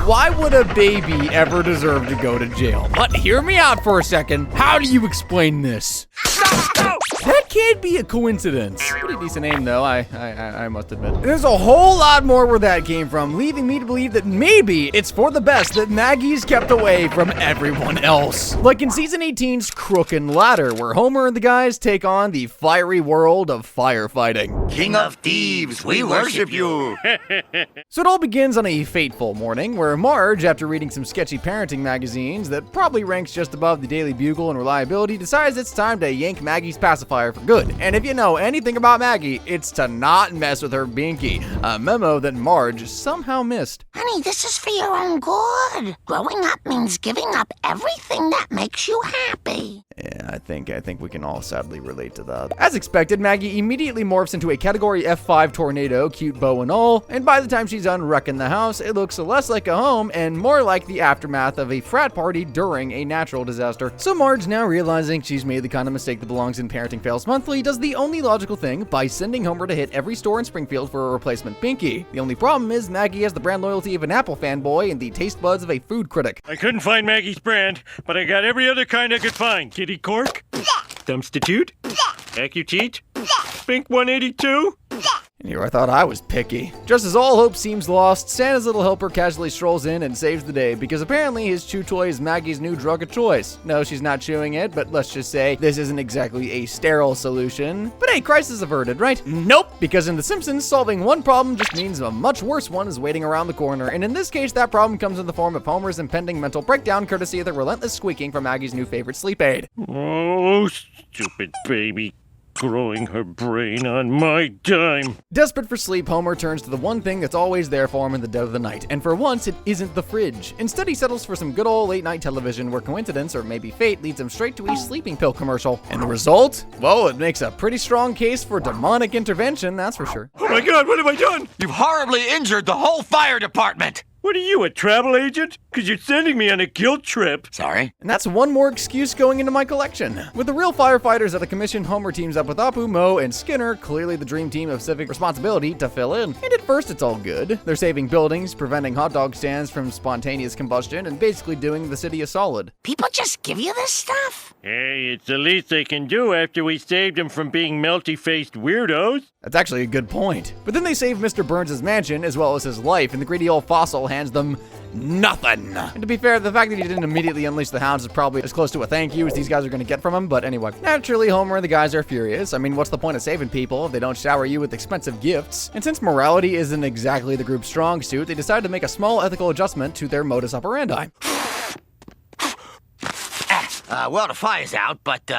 Why would a baby ever deserve to go to jail? But hear me out for a second. How do you explain this? That can't be a coincidence. Pretty decent name though, I must admit. There's a whole lot more where that came from, leaving me to believe that maybe it's for the best that Maggie's kept away from everyone else. Like in season 18's Crooked Ladder, where Homer and the guys take on the fiery world of firefighting. King of thieves, we worship you. So it all begins on a fateful morning where Marge, after reading some sketchy parenting magazines that probably ranks just above the Daily Bugle in reliability, decides it's time to yank Maggie's pacifier for good. And if you know anything about Maggie, it's to not mess with her binky, a memo that Marge somehow missed. Honey, this is for your own good. Growing up means giving up everything that makes you happy. Yeah, I think we can all sadly relate to that. As expected, Maggie immediately morphs into a Category F5 tornado, cute bow and all, and by the time she's done wrecking the house, it looks less like a home and more like the aftermath of a frat party during a natural disaster. So Marge, now realizing she's made the kind of mistake that belongs in Parenting Fails Monthly, does the only logical thing by sending Homer to hit every store in Springfield for a replacement binky. The only problem is Maggie has the brand loyalty of an Apple fanboy and the taste buds of a food critic. I couldn't find Maggie's brand, but I got every other kind I could find. Kitty Cork? Dumbstitute? Accucheat? Spink 182? And here I thought I was picky. Just as all hope seems lost, Santa's little helper casually strolls in and saves the day because apparently his chew toy is Maggie's new drug of choice. No, she's not chewing it, but let's just say this isn't exactly a sterile solution. But hey, crisis averted, right? Nope, because in The Simpsons, solving one problem just means a much worse one is waiting around the corner. And in this case, that problem comes in the form of Homer's impending mental breakdown courtesy of the relentless squeaking from Maggie's new favorite sleep aid. Oh, stupid baby. Growing her brain on my dime. Desperate for sleep, Homer turns to the one thing that's always there for him in the dead of the night, and for once, it isn't the fridge. Instead, he settles for some good old late-night television where coincidence, or maybe fate, leads him straight to a sleeping pill commercial. And the result? Well, it makes a pretty strong case for demonic intervention, that's for sure. Oh my God, what have I done? You've horribly injured the whole fire department. What are you, a travel agent? Because you're sending me on a guilt trip. Sorry? And that's one more excuse going into my collection. With the real firefighters at the commission, Homer teams up with Apu, Moe, and Skinner, clearly the dream team of civic responsibility, to fill in. And at first it's all good. They're saving buildings, preventing hot dog stands from spontaneous combustion, and basically doing the city a solid. People just give you this stuff? Hey, it's the least they can do after we saved them from being melty-faced weirdos. That's actually a good point. But then they save Mr. Burns' mansion, as well as his life, and the greedy old fossil hands them nothing. And to be fair, the fact that he didn't immediately unleash the hounds is probably as close to a thank you as these guys are going to get from him, but anyway. Naturally, Homer and the guys are furious. I mean, what's the point of saving people if they don't shower you with expensive gifts? And since morality isn't exactly the group's strong suit, they decide to make a small ethical adjustment to their modus operandi. Well, the fire's out, but,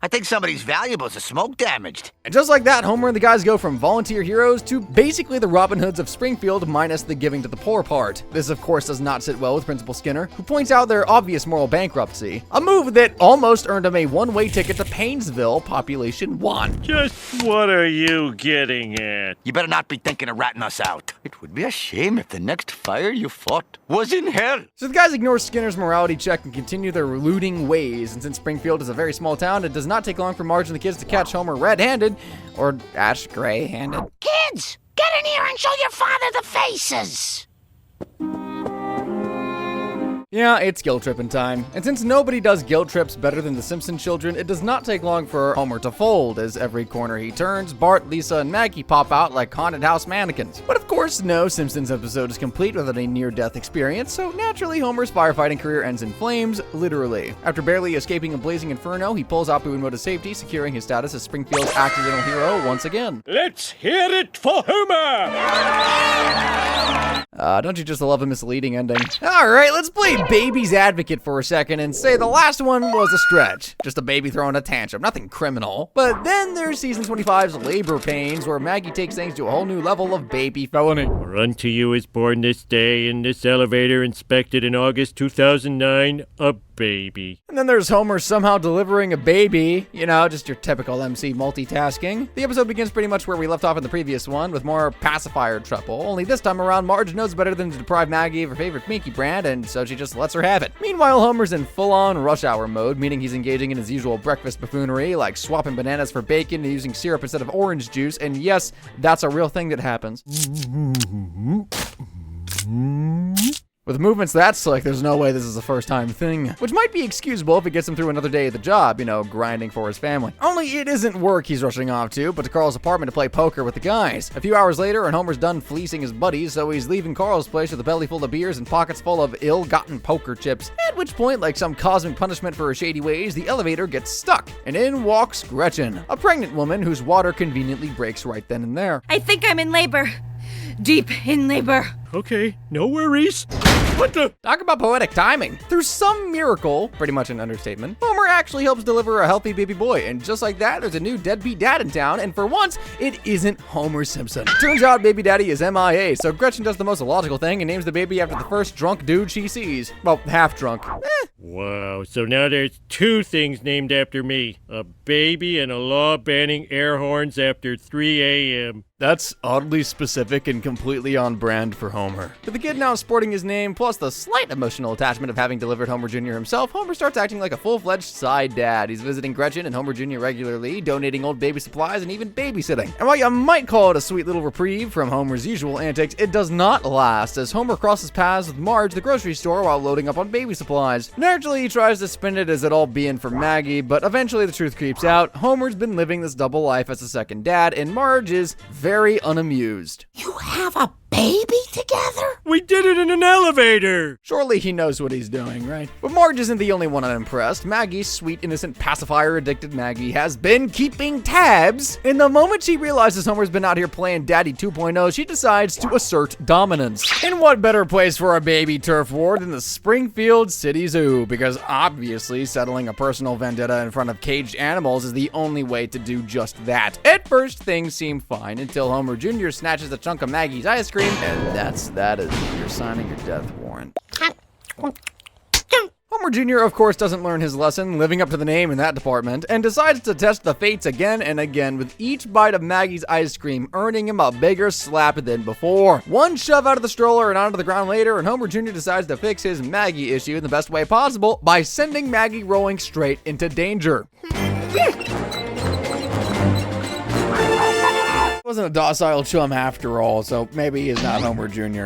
I think somebody's valuables are smoke damaged. And just like that, Homer and the guys go from volunteer heroes to basically the Robin Hoods of Springfield minus the giving to the poor part. This, of course, does not sit well with Principal Skinner, who points out their obvious moral bankruptcy. A move that almost earned him a one-way ticket to Painesville, population 1. Just what are you getting at? You better not be thinking of ratting us out. It would be a shame if the next fire you fought was in hell. So the guys ignore Skinner's morality check and continue their looting ways. And since Springfield is a very small town, it does not take long for Marge and the kids to catch Homer red-handed, or Ash gray-handed. Kids, get in here and show your father the faces. Yeah, it's guilt tripping time. And since nobody does guilt trips better than the Simpson children, it does not take long for Homer to fold, as every corner he turns, Bart, Lisa, and Maggie pop out like haunted house mannequins. But of course, no Simpsons episode is complete without a near-death experience, so naturally Homer's firefighting career ends in flames, literally. After barely escaping a blazing inferno, he pulls Apu and Moe to safety, securing his status as Springfield's accidental hero once again. Let's hear it for Homer! Don't you just love a misleading ending? Alright, let's play baby's advocate for a second and say the last one was a stretch. Just a baby throwing a tantrum, nothing criminal. But then there's season 25's Labor Pains, where Maggie takes things to a whole new level of baby felony. For unto you is born this day in this elevator inspected in August 2009, a baby. And then there's Homer somehow delivering a baby. You know, just your typical MC multitasking. The episode begins pretty much where we left off in the previous one, with more pacifier trouble. Only this time around, Marge knows better than to deprive Maggie of her favorite Minky brand, and so she just lets her have it. Meanwhile, Homer's in full-on rush hour mode, meaning he's engaging in his usual breakfast buffoonery, like swapping bananas for bacon and using syrup instead of orange juice, and yes, that's a real thing that happens. With movements that slick, there's no way this is a first-time thing. Which might be excusable if it gets him through another day at the job, you know, grinding for his family. Only it isn't work he's rushing off to, but to Carl's apartment to play poker with the guys. A few hours later, and Homer's done fleecing his buddies, so he's leaving Carl's place with a belly full of beers and pockets full of ill-gotten poker chips. At which point, like some cosmic punishment for her shady ways, the elevator gets stuck, and in walks Gretchen, a pregnant woman whose water conveniently breaks right then and there. I think I'm in labor. Deep in labor. Okay, no worries. What the? Talk about poetic timing. Through some miracle, pretty much an understatement, Homer actually helps deliver a healthy baby boy, and just like that, there's a new deadbeat dad in town, and for once, it isn't Homer Simpson. Turns out baby daddy is MIA, so Gretchen does the most illogical thing and names the baby after the first drunk dude she sees. Well, half drunk. Wow, so now there's 2 things named after me. A baby and a law banning air horns after 3 a.m. That's oddly specific and completely on brand for Homer. With the kid now sporting his name, plus the slight emotional attachment of having delivered Homer Jr. himself, Homer starts acting like a full-fledged side dad. He's visiting Gretchen and Homer Jr. regularly, donating old baby supplies, and even babysitting. And while you might call it a sweet little reprieve from Homer's usual antics, it does not last, as Homer crosses paths with Marge at the grocery store while loading up on baby supplies. Naturally, he tries to spin it as it all being for Maggie, but eventually the truth creeps out. Homer's been living this double life as a second dad, and Marge is very unamused. You have a baby together? We did it in an elevator! Surely he knows what he's doing, right? But Marge isn't the only one unimpressed. Maggie, sweet, innocent, pacifier-addicted Maggie, has been keeping tabs. And the moment she realizes Homer's been out here playing Daddy 2.0, she decides to assert dominance. And what better place for a baby turf war than the Springfield City Zoo? Because obviously, settling a personal vendetta in front of caged animals is the only way to do just that. At first, things seem fine until Homer Jr. snatches a chunk of Maggie's ice cream, and that's that as you're signing your death warrant. Homer Jr., of course, doesn't learn his lesson, living up to the name in that department, and decides to test the fates again and again, with each bite of Maggie's ice cream earning him a bigger slap than before. One shove out of the stroller and onto the ground later, and Homer Jr. decides to fix his Maggie issue in the best way possible by sending Maggie rolling straight into danger. Wasn't a docile chum after all, so maybe he's not Homer Jr.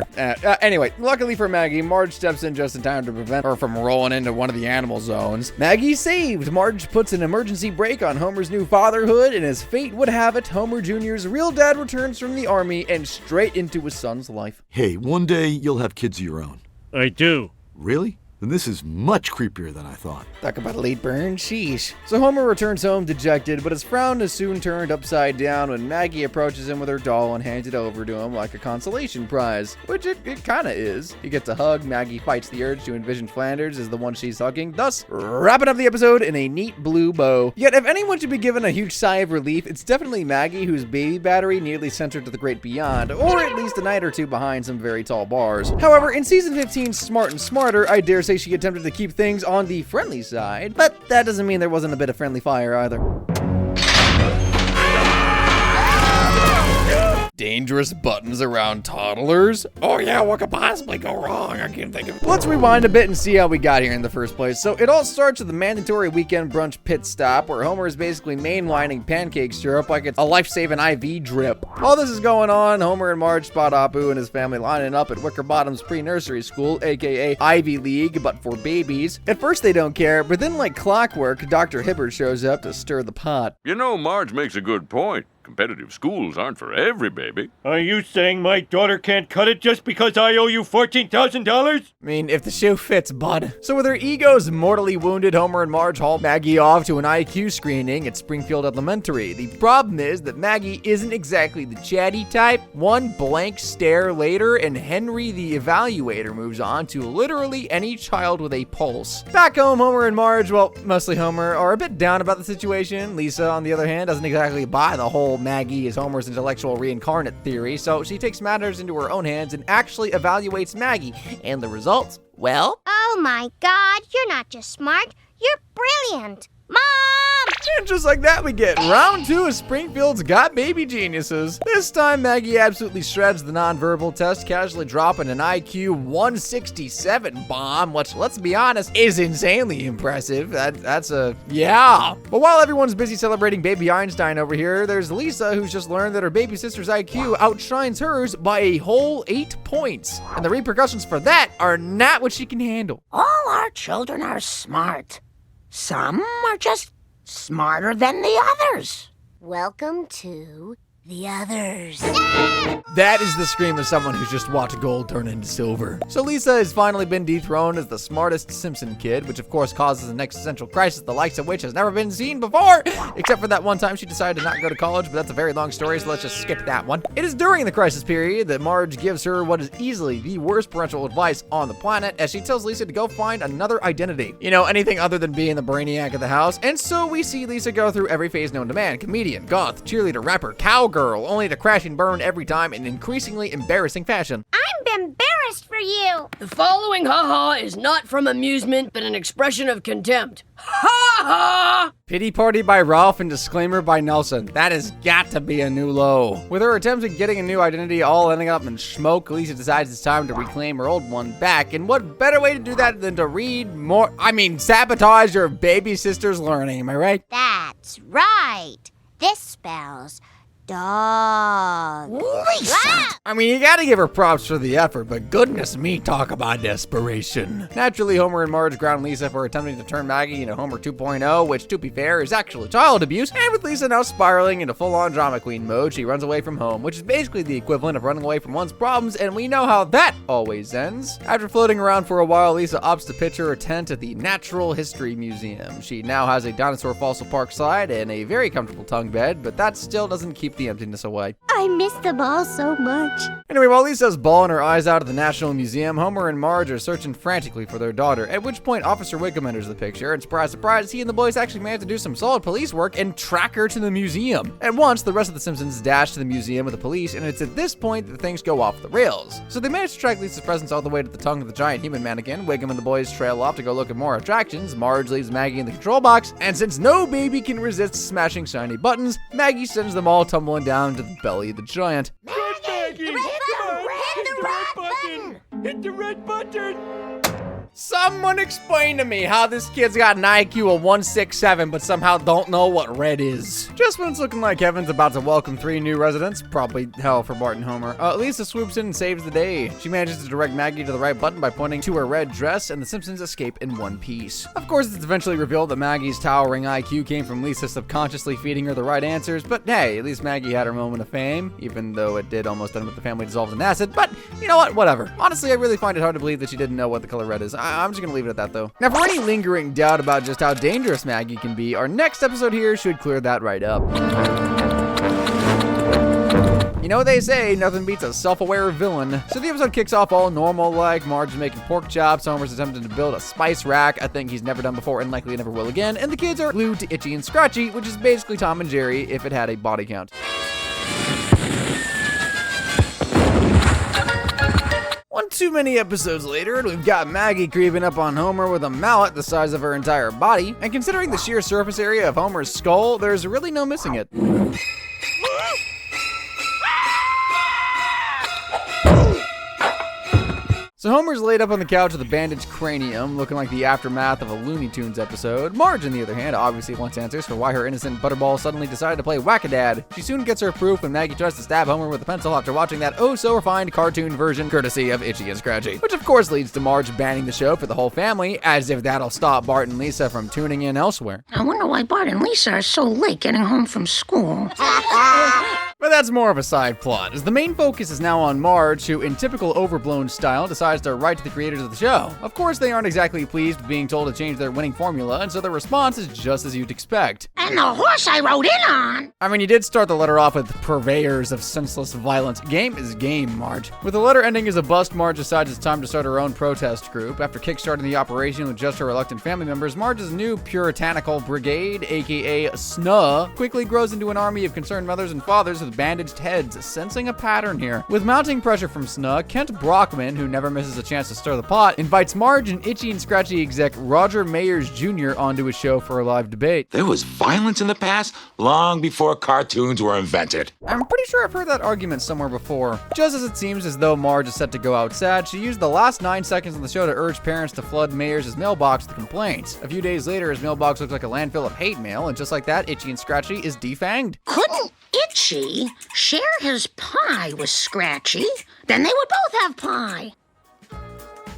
Anyway, luckily for Maggie, Marge steps in just in time to prevent her from rolling into one of the animal zones. Maggie's saved. Marge puts an emergency brake on Homer's new fatherhood, and as fate would have it, Homer Jr.'s real dad returns from the army and straight into his son's life. Hey, one day you'll have kids of your own. I do. Really? Then this is much creepier than I thought. Talk about a late burn, sheesh. So Homer returns home dejected, but his frown is soon turned upside down when Maggie approaches him with her doll and hands it over to him like a consolation prize, which it kinda is. He gets a hug, Maggie fights the urge to envision Flanders as the one she's hugging, thus wrapping up the episode in a neat blue bow. Yet if anyone should be given a huge sigh of relief, it's definitely Maggie, whose baby battery nearly sent her to the great beyond, or at least a night or two behind some very tall bars. However, in season 15's Smart and Smarter, I dare say she attempted to keep things on the friendly side, but that doesn't mean there wasn't a bit of friendly fire either. Dangerous buttons around toddlers? Oh yeah, what could possibly go wrong? I can't think of it. Let's rewind a bit and see how we got here in the first place. So it all starts with the mandatory weekend brunch pit stop where Homer is basically mainlining pancake syrup like it's a life-saving IV drip. While this is going on, Homer and Marge spot Apu and his family lining up at Wicker Bottom's pre-nursery school, aka Ivy League, but for babies. At first they don't care, but then like clockwork, Dr. Hibbert shows up to stir the pot. You know, Marge makes a good point. Competitive schools aren't for every baby. Are you saying my daughter can't cut it just because I owe you $14,000? I mean, if the shoe fits, bud. So with their egos mortally wounded, Homer and Marge haul Maggie off to an IQ screening at Springfield Elementary. The problem is that Maggie isn't exactly the chatty type. One blank stare later, and Henry the evaluator moves on to literally any child with a pulse. Back home, Homer and Marge, well, mostly Homer, are a bit down about the situation. Lisa, on the other hand, doesn't exactly buy the whole Maggie is Homer's intellectual reincarnate theory, so she takes matters into her own hands and actually evaluates Maggie. And the results? Well... Oh my God, you're not just smart, you're brilliant. Mom! And just like that, we get round 2 of Springfield's Got Baby Geniuses. This time, Maggie absolutely shreds the nonverbal test, casually dropping an IQ 167 bomb, which, let's be honest, is insanely impressive. That's a, yeah. But while everyone's busy celebrating baby Einstein over here, there's Lisa, who's just learned that her baby sister's IQ outshines hers by a whole 8 points. And the repercussions for that are not what she can handle. All our children are smart. Some are just smarter than the others. Welcome to the others. That is the scream of someone who's just watched gold turn into silver. So Lisa has finally been dethroned as the smartest Simpson kid, which of course causes an existential crisis the likes of which has never been seen before, except for that one time she decided to not go to college, but that's a very long story, so let's just skip that one. It is during the crisis period that Marge gives her what is easily the worst parental advice on the planet, as she tells Lisa to go find another identity. You know, anything other than being the brainiac of the house. And so we see Lisa go through every phase known to man: comedian, goth, cheerleader, rapper, cowgirl, only to crash and burn every time in increasingly embarrassing fashion. I'm embarrassed for you. The following ha-ha is not from amusement, but an expression of contempt. Ha-ha! Pity Party by Ralph and Disclaimer by Nelson. That has got to be a new low. With her attempts at getting a new identity all ending up in smoke, Lisa decides it's time to reclaim her old one back. And what better way to do that than to sabotage your baby sister's learning, am I right? That's right. This spells dog. Lisa! I mean, you gotta give her props for the effort, but goodness me, talk about desperation. Naturally, Homer and Marge ground Lisa for attempting to turn Maggie into Homer 2.0, which, to be fair, is actually child abuse. And with Lisa now spiraling into full-on drama queen mode, she runs away from home, which is basically the equivalent of running away from one's problems, and we know how that always ends. After floating around for a while, Lisa opts to pitch her tent at the Natural History Museum. She now has a dinosaur fossil park slide and a very comfortable tongue bed, but that still doesn't keep the emptiness away. I miss them all so much. Anyway, while Lisa's bawling her eyes out at the National Museum, Homer and Marge are searching frantically for their daughter, at which point Officer Wiggum enters the picture, and surprise, surprise, he and the boys actually managed to do some solid police work and track her to the museum. At once, the rest of the Simpsons dash to the museum with the police, and it's at this point that things go off the rails. So they manage to track Lisa's presence all the way to the tongue of the giant human mannequin. Wiggum and the boys trail off to go look at more attractions. Marge leaves Maggie in the control box, and since no baby can resist smashing shiny buttons, Maggie sends them all tumbling down to the belly of the giant. Maggie! Hit the red button! Hit the red button! Someone explain to me how this kid's got an IQ of 167 but somehow don't know what red is. Just when it's looking like Kevin's about to welcome 3 new residents, probably hell for Bart and Homer, Lisa swoops in and saves the day. She manages to direct Maggie to the right button by pointing to her red dress, and the Simpsons escape in one piece. Of course, it's eventually revealed that Maggie's towering IQ came from Lisa subconsciously feeding her the right answers, but hey, at least Maggie had her moment of fame, even though it did almost end with the family dissolved in acid. But you know what, whatever. Honestly, I really find it hard to believe that she didn't know what the color red is. I'm just gonna leave it at that though. Now, for any lingering doubt about just how dangerous Maggie can be, our next episode here should clear that right up. You know what they say, nothing beats a self-aware villain. So the episode kicks off all normal like. Marge is making pork chops, Homer's attempting to build a spice rack, a thing he's never done before and likely never will again, and the kids are glued to Itchy and Scratchy, which is basically Tom and Jerry if it had a body count. One too many episodes later, and we've got Maggie creeping up on Homer with a mallet the size of her entire body. And considering the sheer surface area of Homer's skull, there's really no missing it. So Homer's laid up on the couch with a bandaged cranium, looking like the aftermath of a Looney Tunes episode. Marge, on the other hand, obviously wants answers for why her innocent Butterball suddenly decided to play Whack-A-Dad. She soon gets her proof when Maggie tries to stab Homer with a pencil after watching that oh-so-refined cartoon version courtesy of Itchy and Scratchy. Which of course leads to Marge banning the show for the whole family, as if that'll stop Bart and Lisa from tuning in elsewhere. I wonder why Bart and Lisa are so late getting home from school. But that's more of a side plot, as the main focus is now on Marge, who, in typical overblown style, decides to write to the creators of the show. Of course, they aren't exactly pleased with being told to change their winning formula, and so their response is just as you'd expect. And the horse I rode in on! I mean, you did start the letter off with purveyors of senseless violence. Game is game, Marge. With the letter ending as a bust, Marge decides it's time to start her own protest group. After kickstarting the operation with just her reluctant family members, Marge's new puritanical brigade, aka SNUH, quickly grows into an army of concerned mothers and fathers with with bandaged heads, sensing a pattern here. With mounting pressure from Snug, Kent Brockman, who never misses a chance to stir the pot, invites Marge and Itchy and Scratchy exec Roger Mayers Jr. onto his show for a live debate. There was violence in the past long before cartoons were invented. I'm pretty sure I've heard that argument somewhere before. Just as it seems as though Marge is set to go out sad, she used the last 9 seconds of the show to urge parents to flood Mayers' mailbox with complaints. A few days later, his mailbox looks like a landfill of hate mail, and just like that, Itchy and Scratchy is defanged. Couldn't Itchy share his pie with Scratchy? Then they would both have pie.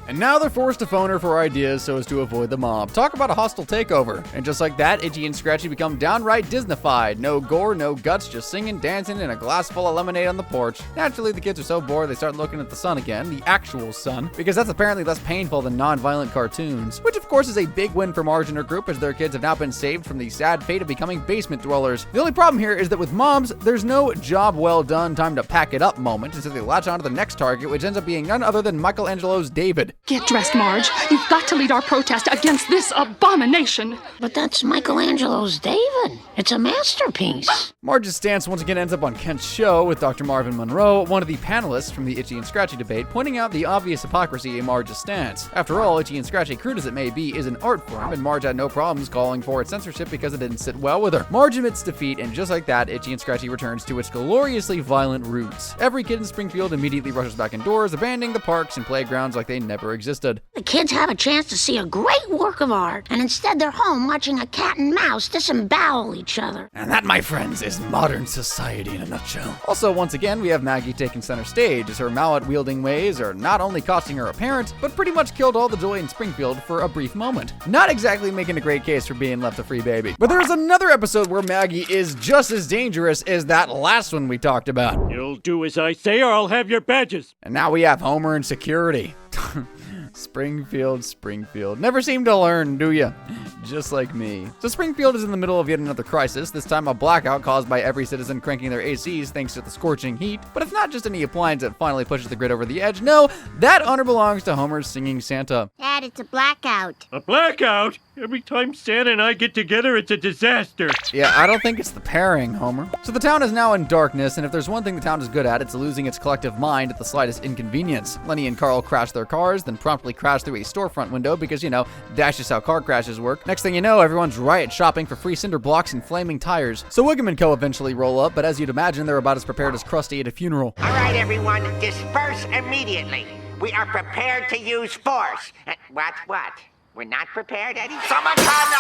And now they're forced to phone her for ideas so as to avoid the mob. Talk about a hostile takeover. And just like that, Itchy and Scratchy become downright Disneyfied. No gore, no guts, just singing, dancing, and a glass full of lemonade on the porch. Naturally, the kids are so bored they start looking at the sun again, the actual sun, because that's apparently less painful than non-violent cartoons. Which of course is a big win for Marge and her group, as their kids have now been saved from the sad fate of becoming basement dwellers. The only problem here is that with moms, there's no job well done, time to pack it up moment, and so they latch on to the next target, which ends up being none other than Michelangelo's David. Get dressed, Marge. You've got to lead our protest against this abomination. But that's Michelangelo's David. It's a masterpiece. Marge's stance once again ends up on Kent's show, with Dr. Marvin Monroe, one of the panelists from the Itchy and Scratchy debate, pointing out the obvious hypocrisy in Marge's stance. After all, Itchy and Scratchy, crude as it may be, is an art form, and Marge had no problems calling for its censorship because it didn't sit well with her. Marge admits defeat, and just like that, Itchy and Scratchy returns to its gloriously violent roots. Every kid in Springfield immediately rushes back indoors, abandoning the parks and playgrounds like they never existed. The kids have a chance to see a great work of art, and instead they're home watching a cat and mouse disembowel each other. And that, my friends, is modern society in a nutshell. Also, once again, we have Maggie taking center stage, as her mallet-wielding ways are not only costing her a parent, but pretty much killed all the joy in Springfield for a brief moment. Not exactly making a great case for being left a free baby. But there's another episode where Maggie is just as dangerous as that last one we talked about. You'll do as I say or I'll have your badges. And now we have Homer in security. Springfield. Never seem to learn, do ya? Just like me. So Springfield is in the middle of yet another crisis, this time a blackout caused by every citizen cranking their ACs thanks to the scorching heat. But it's not just any appliance that finally pushes the grid over the edge. No, that honor belongs to Homer's singing Santa. Dad, it's a blackout. A blackout? Every time Santa and I get together, it's a disaster. Yeah, I don't think it's the pairing, Homer. So the town is now in darkness, and if there's one thing the town is good at, it's losing its collective mind at the slightest inconvenience. Lenny and Carl crash their cars, then promptly crash through a storefront window because, you know, that's just how car crashes work. Next thing you know, everyone's riot shopping for free cinder blocks and flaming tires. So Wiggum and Co. eventually roll up, but as you'd imagine, they're about as prepared as Krusty at a funeral. All right, everyone, disperse immediately. We are prepared to use force. What? We're not prepared, Eddie? Someone call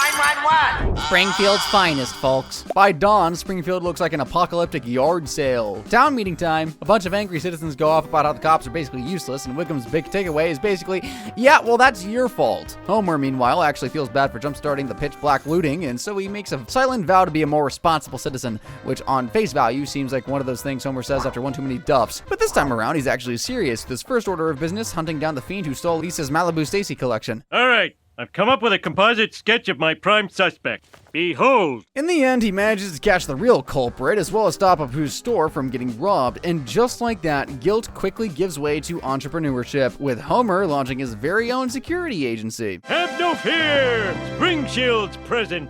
911! Springfield's finest, folks. By dawn, Springfield looks like an apocalyptic yard sale. Town meeting time. A bunch of angry citizens go off about how the cops are basically useless, and Wiggum's big takeaway is basically, yeah, well, that's your fault. Homer, meanwhile, actually feels bad for jumpstarting the pitch black looting, and so he makes a silent vow to be a more responsible citizen, which on face value seems like one of those things Homer says after one too many duffs. But this time around, he's actually serious with his first order of business, hunting down the fiend who stole Lisa's Malibu Stacy collection. All right. I've come up with a composite sketch of my prime suspect. Behold! In the end, he manages to catch the real culprit, as well as stop Apu's store from getting robbed, and just like that, guilt quickly gives way to entrepreneurship, with Homer launching his very own security agency. Have no fear! Spring Shield's present.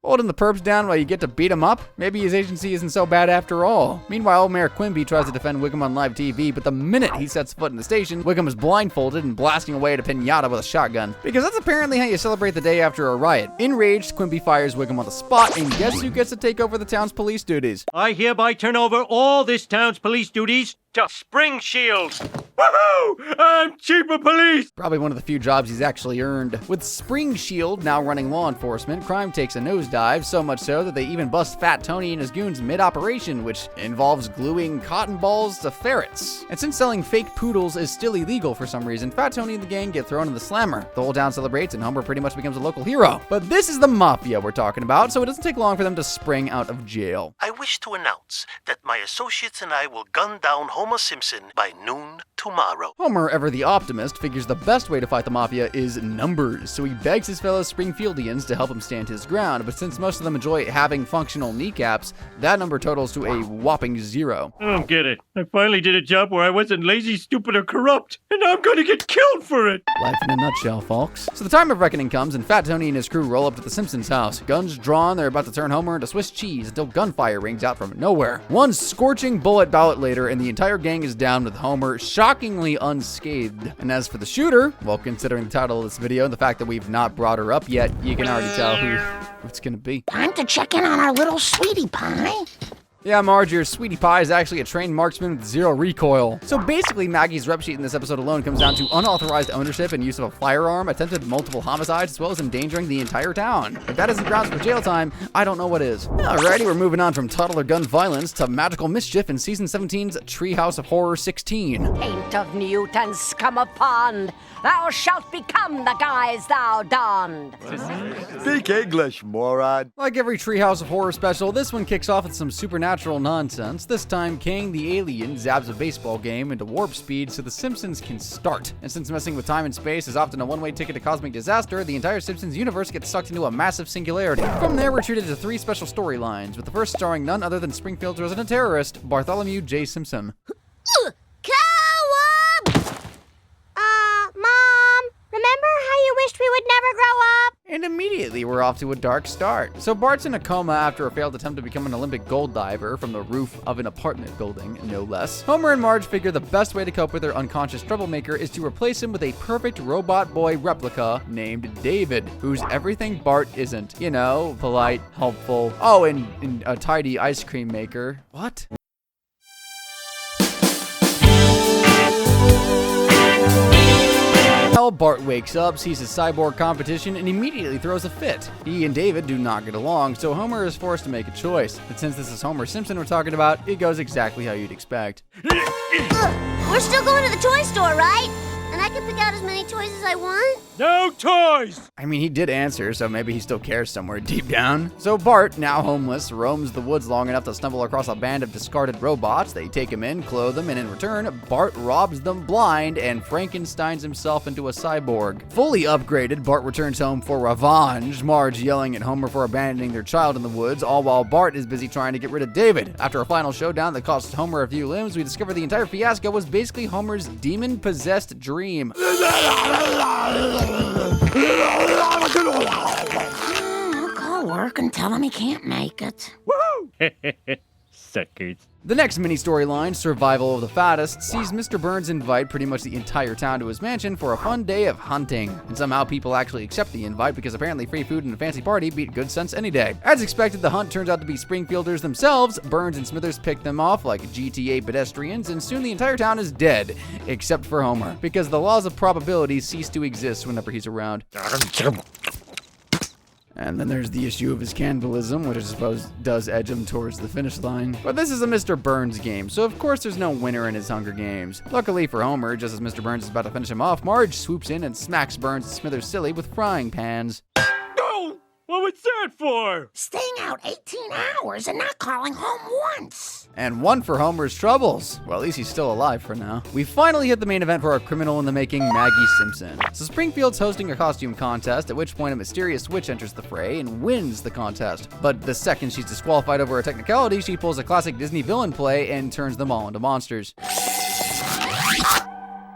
Holding the perps down while you get to beat him up? Maybe his agency isn't so bad after all. Meanwhile, Mayor Quimby tries to defend Wiggum on live TV, but the minute he sets foot in the station, Wiggum is blindfolded and blasting away at a pinata with a shotgun. Because that's apparently how you celebrate the day after a riot. Enraged, Quimby fires Wiggum on the spot, and guess who gets to take over the town's police duties? I hereby turn over all this town's police duties to Spring Shield. Woohoo! I'm chief of police! Probably one of the few jobs he's actually earned. With Spring Shield now running law enforcement, crime takes a nosedive, so much so that they even bust Fat Tony and his goons mid-operation, which involves gluing cotton balls to ferrets. And since selling fake poodles is still illegal for some reason, Fat Tony and the gang get thrown in the slammer. The whole town celebrates, and Homer pretty much becomes a local hero. But this is the mafia we're talking about, so it doesn't take long for them to spring out of jail. I wish to announce that my associates and I will gun down Homer Simpson by noon tomorrow. tomorrow. Homer, ever the optimist, figures the best way to fight the Mafia is numbers, so he begs his fellow Springfieldians to help him stand his ground, but since most of them enjoy having functional kneecaps, that number totals to a whopping 0. I don't get it. I finally did a job where I wasn't lazy, stupid, or corrupt, and now I'm gonna get killed for it. Life in a nutshell, folks. So the time of reckoning comes, and Fat Tony and his crew roll up to the Simpsons' house. Guns drawn, they're about to turn Homer into Swiss cheese until gunfire rings out from nowhere. One scorching bullet ballot later, and the entire gang is down with Homer shockingly unscathed. And as for the shooter, well, considering the title of this video and the fact that we've not brought her up yet, you can already tell who it's gonna be. Time to check in on our little sweetie pie. Yeah, Marge, your sweetie pie is actually a trained marksman with 0 recoil. So basically, Maggie's rep sheet in this episode alone comes down to unauthorized ownership and use of a firearm, attempted multiple homicides, as well as endangering the entire town. If that isn't grounds for jail time, I don't know what is. Alrighty, we're moving on from toddler gun violence to magical mischief in Season 17's Treehouse of Horror 16. Paint of Newton, scum of pond, thou shalt become the guise thou donned. Speak English, moron. Like every Treehouse of Horror special, this one kicks off with some supernatural nonsense. This time, King the alien zabs a baseball game into warp speed so the Simpsons can start. And since messing with time and space is often a one-way ticket to cosmic disaster, the entire Simpsons universe gets sucked into a massive singularity. From there, we're treated to 3 special storylines, with the first starring none other than Springfield's resident terrorist, Bartholomew J. Simpson. Mom, remember how you wished we would never grow up? And immediately we're off to a dark start. So Bart's in a coma after a failed attempt to become an Olympic gold diver from the roof of an apartment building, no less. Homer and Marge figure the best way to cope with their unconscious troublemaker is to replace him with a perfect robot boy replica named David, who's everything Bart isn't. You know, polite, helpful, oh, and a tidy ice cream maker. What? Bart wakes up, sees his cyborg competition, and immediately throws a fit. He and David do not get along, so Homer is forced to make a choice. But since this is Homer Simpson we're talking about, it goes exactly how you'd expect. We're still going to the toy store, right? And I can pick out as many toys as I want? No toys! I mean, he did answer, so maybe he still cares somewhere deep down. So Bart, now homeless, roams the woods long enough to stumble across a band of discarded robots. They take him in, clothe him, and in return, Bart robs them blind and Frankensteins himself into a cyborg. Fully upgraded, Bart returns home for revenge, Marge yelling at Homer for abandoning their child in the woods, all while Bart is busy trying to get rid of David. After a final showdown that cost Homer a few limbs, we discover the entire fiasco was basically Homer's demon-possessed dream. I'll call work and tell him he can't make it. Woohoo! Suckers. The next mini storyline, Survival of the Fattest, sees Mr. Burns invite pretty much the entire town to his mansion for a fun day of hunting. And somehow people actually accept the invite because apparently free food and a fancy party beat good sense any day. As expected, the hunt turns out to be Springfielders themselves. Burns and Smithers pick them off like GTA pedestrians, and soon the entire town is dead, except for Homer, because the laws of probability cease to exist whenever he's around. And then there's the issue of his cannibalism, which I suppose does edge him towards the finish line. But this is a Mr. Burns game, so of course there's no winner in his Hunger Games. Luckily for Homer, just as Mr. Burns is about to finish him off, Marge swoops in and smacks Burns and Smithers silly with frying pans. No! What was that for? Staying out 18 hours and not calling home once. And one for Homer's troubles. Well, at least he's still alive for now. We finally hit the main event for our criminal in the making, Maggie Simpson. So Springfield's hosting a costume contest, at which point a mysterious witch enters the fray and wins the contest. But the second she's disqualified over a technicality, she pulls a classic Disney villain play and turns them all into monsters.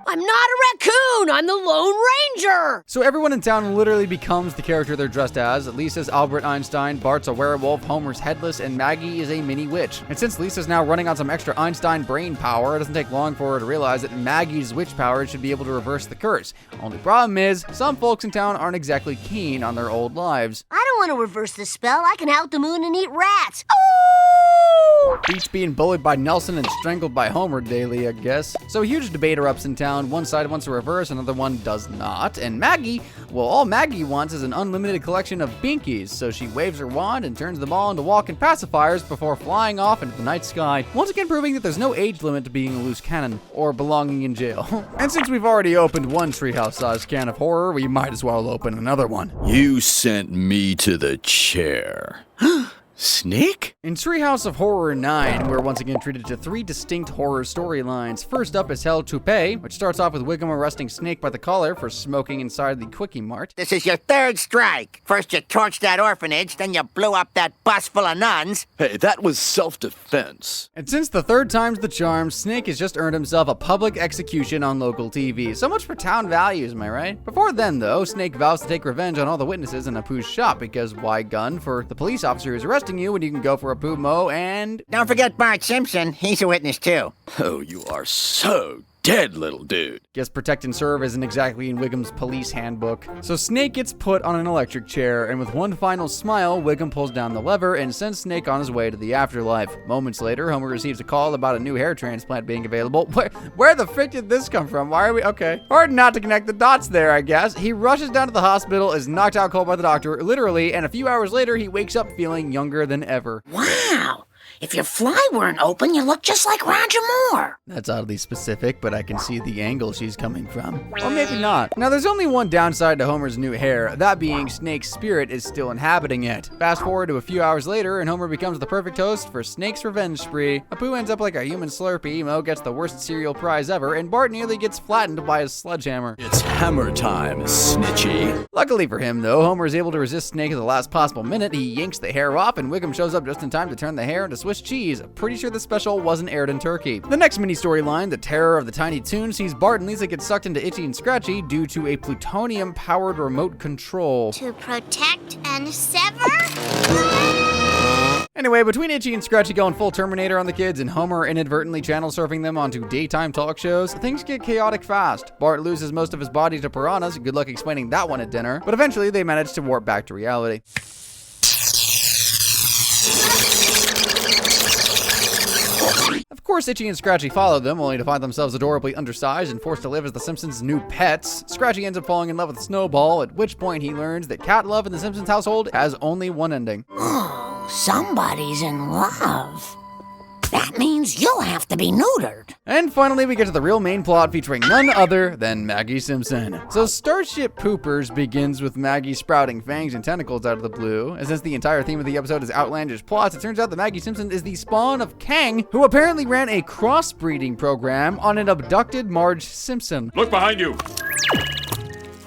I'm not a raccoon, I'm the Lone Ranger! So everyone in town literally becomes the character they're dressed as. Lisa's Albert Einstein, Bart's a werewolf, Homer's headless, and Maggie is a mini witch. And since Lisa's now running on some extra Einstein brain power, it doesn't take long for her to realize that Maggie's witch power should be able to reverse the curse. Only problem is, some folks in town aren't exactly keen on their old lives. I don't want to reverse the spell. I can out the moon and eat rats. Beats being bullied by Nelson and strangled by Homer daily, I guess. So a huge debate erupts in town. One side wants to reverse, another one does not. And Maggie, well, all Maggie wants is an unlimited collection of binkies. So she waves her wand and turns them all into walking pacifiers before flying off into the night sky. Once again proving that there's no age limit to being a loose cannon or belonging in jail. And since we've already opened one Treehouse-sized can of horror, we might as well open another one. You sent me to the chair. Snake? In Treehouse of Horror IX, we're once again treated to 3 distinct horror storylines. First up is Hell Toupee, which starts off with Wiggum arresting Snake by the collar for smoking inside the Quickie Mart. This is your 3rd strike. First you torched that orphanage, then you blew up that bus full of nuns. Hey, that was self-defense. And since the 3rd time's the charm, Snake has just earned himself a public execution on local TV. So much for town values, am I right? Before then, though, Snake vows to take revenge on all the witnesses in Apu's shop, because why gun for the police officer who's arresting you when you can go for Apu Mo and... Don't forget Bart Simpson. He's a witness, too. Oh, you are so dead, little dude. Guess protect and serve isn't exactly in Wiggum's police handbook. So Snake gets put on an electric chair, and with one final smile, Wiggum pulls down the lever and sends Snake on his way to the afterlife. Moments later, Homer receives a call about a new hair transplant being available. Where the frick did this come from? Why are we... Okay. Hard not to connect the dots there, I guess. He rushes down to the hospital, is knocked out cold by the doctor, literally, and a few hours later, he wakes up feeling younger than ever. Wow! If your fly weren't open, you look just like Roger Moore. That's oddly specific, but I can see the angle she's coming from. Or maybe not. Now, there's only one downside to Homer's new hair, that being Snake's spirit is still inhabiting it. Fast forward to a few hours later, and Homer becomes the perfect host for Snake's revenge spree. Apu ends up like a human Slurpee, Mo gets the worst cereal prize ever, and Bart nearly gets flattened by his sledgehammer. It's hammer time, snitchy. Luckily for him, though, Homer is able to resist Snake at the last possible minute. He yanks the hair off, and Wiggum shows up just in time to turn the hair into Swiss cheese. Pretty sure the special wasn't aired in Turkey. The next mini storyline, The Terror of the Tiny Toon, sees Bart and Lisa get sucked into Itchy and Scratchy due to a plutonium-powered remote control. To protect and sever? Anyway, between Itchy and Scratchy going full Terminator on the kids and Homer inadvertently channel surfing them onto daytime talk shows, things get chaotic fast. Bart loses most of his body to piranhas, good luck explaining that one at dinner, but eventually they manage to warp back to reality. Of course, Itchy and Scratchy follow them, only to find themselves adorably undersized and forced to live as the Simpsons' new pets. Scratchy ends up falling in love with Snowball, at which point he learns that cat love in the Simpsons household has only one ending. Oh, somebody's in love. That means you'll have to be neutered. And finally, we get to the real main plot featuring none other than Maggie Simpson. So Starship Poopers begins with Maggie sprouting fangs and tentacles out of the blue. And since the entire theme of the episode is outlandish plots, it turns out that Maggie Simpson is the spawn of Kang, who apparently ran a crossbreeding program on an abducted Marge Simpson. Look behind you.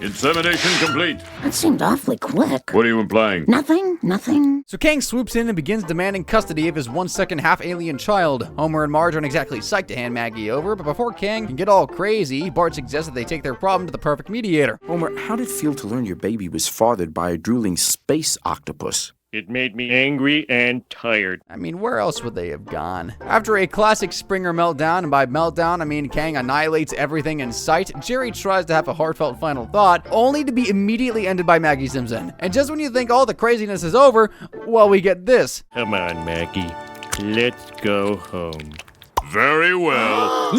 Insemination complete. That seemed awfully quick. What are you implying? Nothing. So Kang swoops in and begins demanding custody of his 1-second half-alien child. Homer and Marge aren't exactly psyched to hand Maggie over, but before Kang can get all crazy, Bart suggests that they take their problem to the perfect mediator. Homer, how'd it feel to learn your baby was fathered by a drooling space octopus? It made me angry and tired. I mean, where else would they have gone? After a classic Springer meltdown, and by meltdown, I mean Kang annihilates everything in sight, Jerry tries to have a heartfelt final thought, only to be immediately ended by Maggie Simpson. And just when you think all the craziness is over, well, we get this. Come on, Maggie. Let's go home. Very well.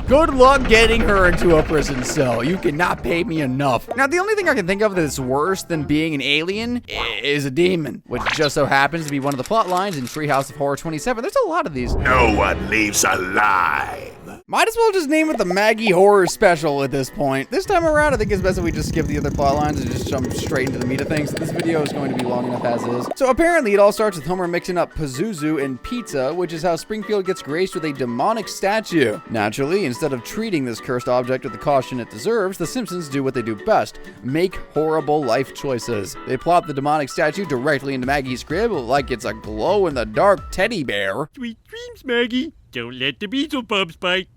Good luck getting her into a prison cell. You cannot pay me enough. Now, the only thing I can think of that's worse than being an alien is a demon, which just so happens to be one of the plot lines in Treehouse of Horror 27. There's a lot of these. No one leaves alive. Might as well just name it the Maggie Horror Special at this point. This time around, I think it's best if we just skip the other plot lines and just jump straight into the meat of things. This video is going to be long enough as is. So apparently it all starts with Homer mixing up Pazuzu and pizza, which is how Springfield gets graced with a demonic statue. Naturally, instead of treating this cursed object with the caution it deserves, the Simpsons do what they do best: make horrible life choices. They plop the demonic statue directly into Maggie's crib like it's a glow-in-the-dark teddy bear. Sweet dreams, Maggie. Don't let the Beelzebubs bite.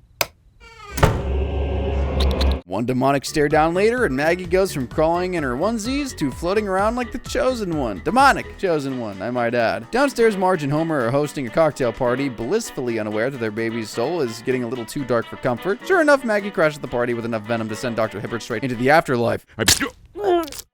One demonic stare down later, and Maggie goes from crawling in her onesies to floating around like the chosen one. Demonic chosen one, I might add. Downstairs, Marge and Homer are hosting a cocktail party, blissfully unaware that their baby's soul is getting a little too dark for comfort. Sure enough, Maggie crashes the party with enough venom to send Dr. Hibbert straight into the afterlife.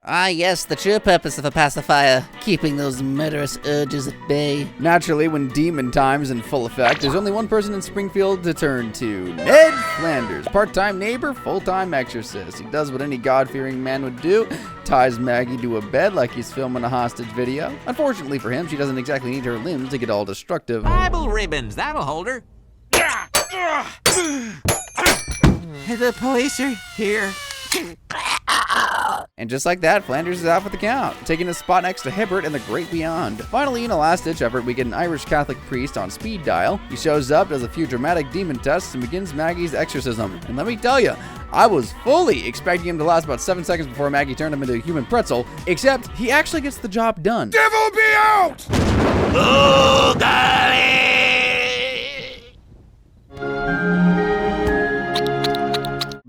Ah, yes, the true purpose of a pacifier, keeping those murderous urges at bay. Naturally, when demon time's in full effect, there's only one person in Springfield to turn to: Ned Flanders, part-time neighbor, full-time exorcist. He does what any God-fearing man would do: ties Maggie to a bed like he's filming a hostage video. Unfortunately for him, she doesn't exactly need her limbs to get all destructive. Bible ribbons, that'll hold her. The police are here. And just like that, Flanders is out for the count, taking a spot next to Hibbert in the great beyond. Finally, in a last-ditch effort, we get an Irish Catholic priest on speed dial. He shows up, does a few dramatic demon tests, and begins Maggie's exorcism. And let me tell you, I was fully expecting him to last about 7 seconds before Maggie turned him into a human pretzel, except he actually gets the job done. Devil be out! Oh, golly!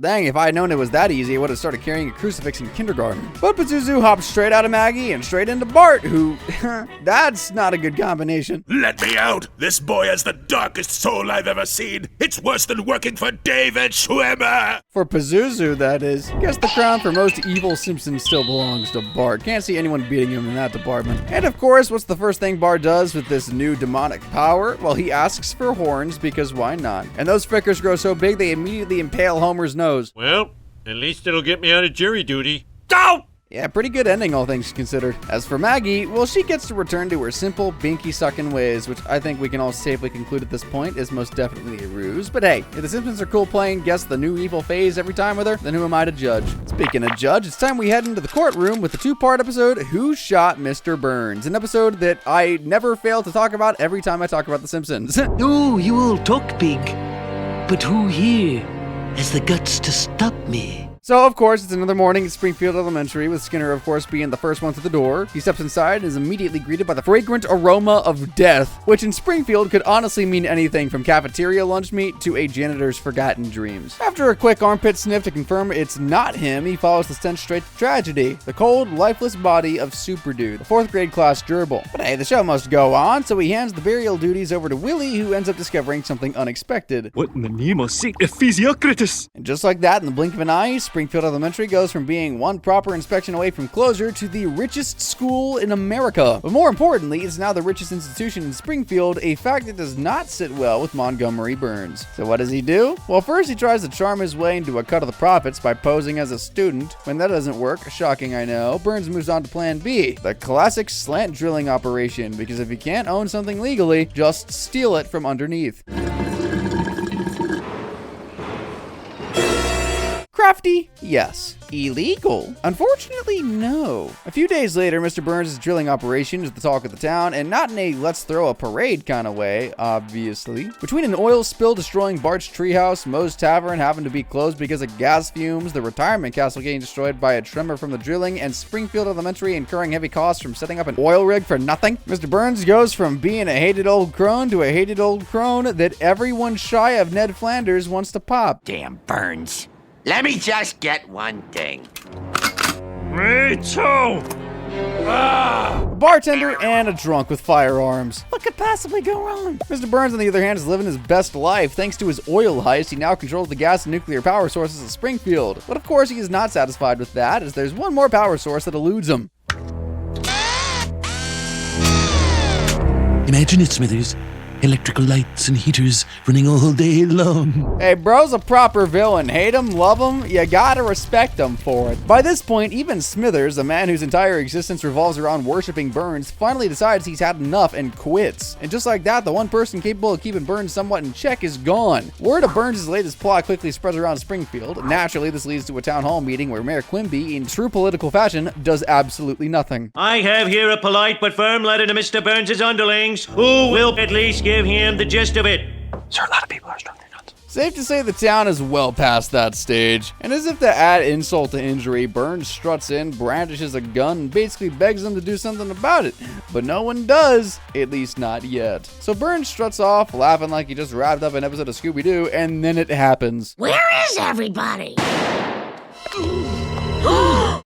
Dang, if I had known it was that easy, I would have started carrying a crucifix in kindergarten. But Pazuzu hops straight out of Maggie and straight into Bart, who, that's not a good combination. Let me out! This boy has the darkest soul I've ever seen. It's worse than working for David Schwimmer! For Pazuzu, that is. Guess the crown for most evil Simpson still belongs to Bart. Can't see anyone beating him in that department. And of course, what's the first thing Bart does with this new demonic power? Well, he asks for horns, because why not? And those frickers grow so big they immediately impale Homer's nose. Well, at least it'll get me out of jury duty. Go! Yeah, pretty good ending, all things considered. As for Maggie, well, she gets to return to her simple, binky-sucking ways, which I think we can all safely conclude at this point is most definitely a ruse. But hey, if the Simpsons are cool playing guess the new evil phase every time with her, then who am I to judge? Speaking of judge, it's time we head into the courtroom with the two-part episode, Who Shot Mr. Burns? An episode that I never fail to talk about every time I talk about the Simpsons. Oh, you all talk big, but who here has the guts to stop me? So, of course, it's another morning at Springfield Elementary, with Skinner, of course, being the first one through the door. He steps inside and is immediately greeted by the fragrant aroma of death, which in Springfield could honestly mean anything from cafeteria lunch meat to a janitor's forgotten dreams. After a quick armpit sniff to confirm it's not him, he follows the stench straight to tragedy, the cold, lifeless body of Super Dude, the 4th grade class gerbil. But hey, the show must go on, so he hands the burial duties over to Willie, who ends up discovering something unexpected. What in the name of St. Ephesiocrates? And just like that, in the blink of an eye, Springfield Elementary goes from being one proper inspection away from closure to the richest school in America. But more importantly, it's now the richest institution in Springfield, a fact that does not sit well with Montgomery Burns. So what does he do? Well, first he tries to charm his way into a cut of the profits by posing as a student. When that doesn't work, shocking I know, Burns moves on to plan B, the classic slant drilling operation, because if you can't own something legally, just steal it from underneath. Crafty? Yes. Illegal? Unfortunately, no. A few days later, Mr. Burns' drilling operation is the talk of the town, and not in a let's throw a parade kind of way, obviously. Between an oil spill destroying Bart's treehouse, Moe's Tavern having to be closed because of gas fumes, the retirement castle getting destroyed by a tremor from the drilling, and Springfield Elementary incurring heavy costs from setting up an oil rig for nothing, Mr. Burns goes from being a hated old crone to a hated old crone that everyone shy of Ned Flanders wants to pop. Damn Burns. Let me just get one thing. Me too! A bartender and a drunk with firearms. What could possibly go wrong? Mr. Burns, on the other hand, is living his best life. Thanks to his oil heist, he now controls the gas and nuclear power sources of Springfield. But of course, he is not satisfied with that, as there's one more power source that eludes him. Imagine it, Smithers. Electrical lights and heaters running all day long. Hey, bro's a proper villain. Hate him, love him, you gotta respect him for it. By this point, even Smithers, a man whose entire existence revolves around worshipping Burns, finally decides he's had enough and quits. And just like that, the one person capable of keeping Burns somewhat in check is gone. Word of Burns' latest plot quickly spreads around Springfield. Naturally, this leads to a town hall meeting where Mayor Quimby, in true political fashion, does absolutely nothing. I have here a polite but firm letter to Mr. Burns' underlings, who will at least give him the gist of it. Sir, a lot of people are strung their nuts. Safe to say the town is well past that stage. And as if to add insult to injury, Burns struts in, brandishes a gun, and basically begs them to do something about it. But no one does, at least not yet. So Burns struts off, laughing like he just wrapped up an episode of Scooby-Doo, and then it happens. Where is everybody?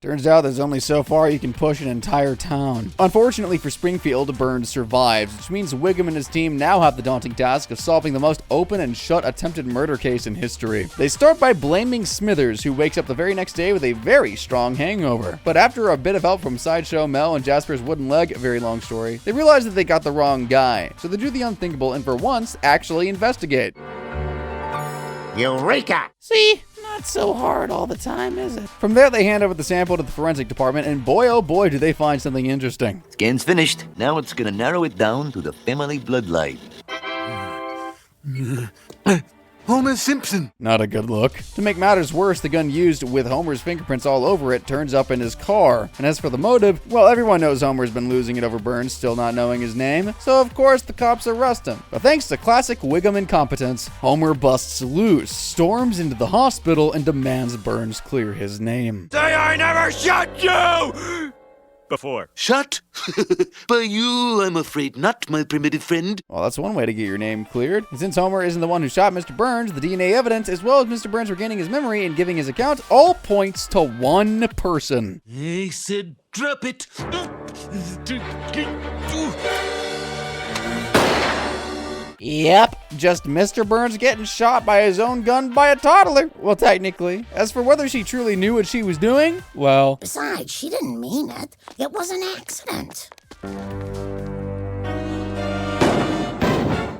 Turns out there's only so far you can push an entire town. Unfortunately for Springfield, Burns survives, which means Wiggum and his team now have the daunting task of solving the most open and shut attempted murder case in history. They start by blaming Smithers, who wakes up the very next day with a very strong hangover. But after a bit of help from Sideshow Mel and Jasper's wooden leg, a very long story, they realize that they got the wrong guy. So they do the unthinkable and for once, actually investigate. Eureka! See? Not so hard all the time, is it? From there, they hand over the sample to the forensic department, and boy, oh boy, do they find something interesting. Scan's finished. Now it's gonna narrow it down to the family bloodline. Homer Simpson. Not a good look. To make matters worse, the gun used with Homer's fingerprints all over it turns up in his car. And as for the motive, well, everyone knows Homer's been losing it over Burns still not knowing his name, so of course the cops arrest him. But thanks to classic Wiggum incompetence, Homer busts loose, storms into the hospital, and demands Burns clear his name. Say I never shot you! Before. Shut? By you, I'm afraid not, my primitive friend. Well, that's one way to get your name cleared. And since Homer isn't the one who shot Mr. Burns, the DNA evidence, as well as Mr. Burns regaining his memory and giving his account, all points to one person. I said drop it. Yep, just Mr. Burns getting shot by his own gun by a toddler. Well, technically. As for whether she truly knew what she was doing, well... Besides, she didn't mean it. It was an accident.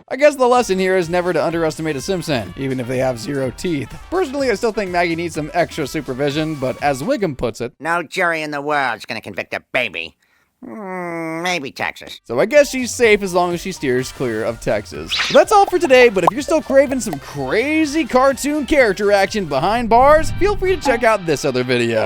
I guess the lesson here is never to underestimate a Simpson, even if they have 0 teeth. Personally, I still think Maggie needs some extra supervision, but as Wiggum puts it... No jury in the world's gonna convict a baby. Maybe Texas. So I guess she's safe as long as she steers clear of Texas. So that's all for today, but if you're still craving some crazy cartoon character action behind bars, feel free to check out this other video.